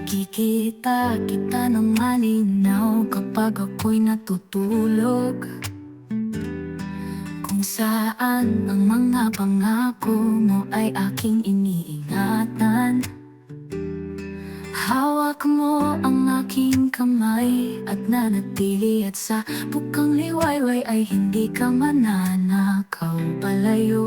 Nakikita kita ng malinaw kapag ako'y natutulog, kung saan ang mga pangako mo ay aking iniingatan. Hawak mo ang aking kamay at nanatili, at sa bukang liwayway ay hindi ka mananakaw palayo.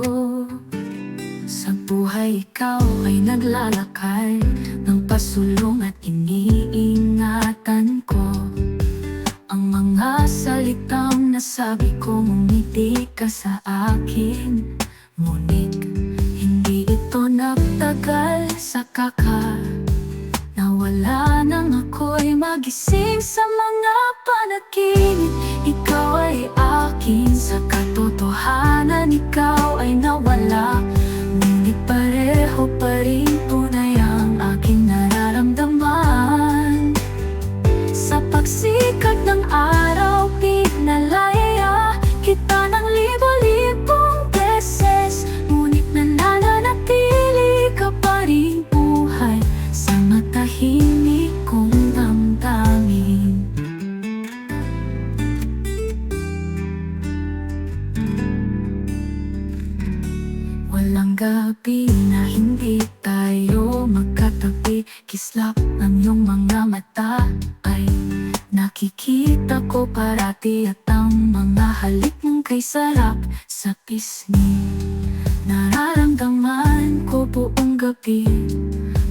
Sa buhay ikaw ay naglalakay ng pasulong at iniingatan ko ang mga salitang nasabi ko, ngumiti ka sa akin. Ngunit hindi ito nagtagal, sa nawala nang ako'y magising sa mga panaginip. Ikaw ay akin, sa katotohanan ikaw ay nawala. Ngunit pareho pa rin tunay ang aking nararamdaman. Sa pagsikat ng araw, pinalaya kita ng libo-libong beses. Ngunit nananatili ka pa rin buhay sa matahimik kong damdamin. Walang gabi na hindi tayo magkatabi. Kislap ng iyong mga mata ay nakikita ko parati, at ang mga halik mong kay sarap sa pisngi. Nararamdaman ko buong gabi,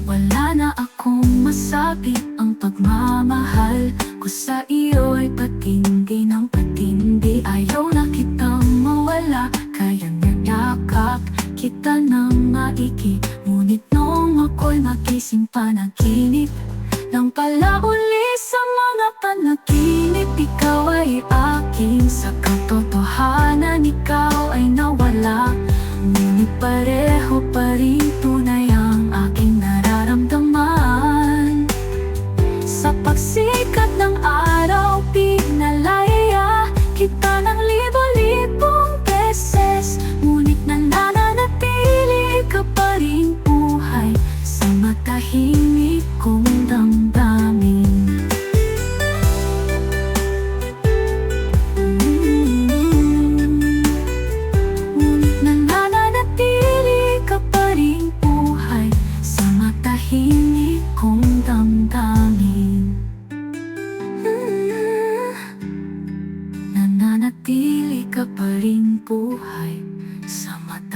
wala na akong masabi. Ang pagmamahal ko sa iyo ay patindi ng patindi. Ayaw na kitang mawala, kaya yakap kita ng maigi. Ngunit noong ako'y magising, panaginip nang pala uli sa mga panaginip. Ikaw ay akin, sa katotohanan ikaw ay nawala. Ngunit pareho pa rin tunay ang aking nararamdaman. Sa pagsikat ng araw, pinalaya kita ng libo-libong beses. Ngunit nananatili ka pa rin buhay sa matahimik kong damdamin. Ngunit nananatili ka pa rin buhay sa matahimik kong damdamin. Nananatili ka pa rin buhay sa matahimik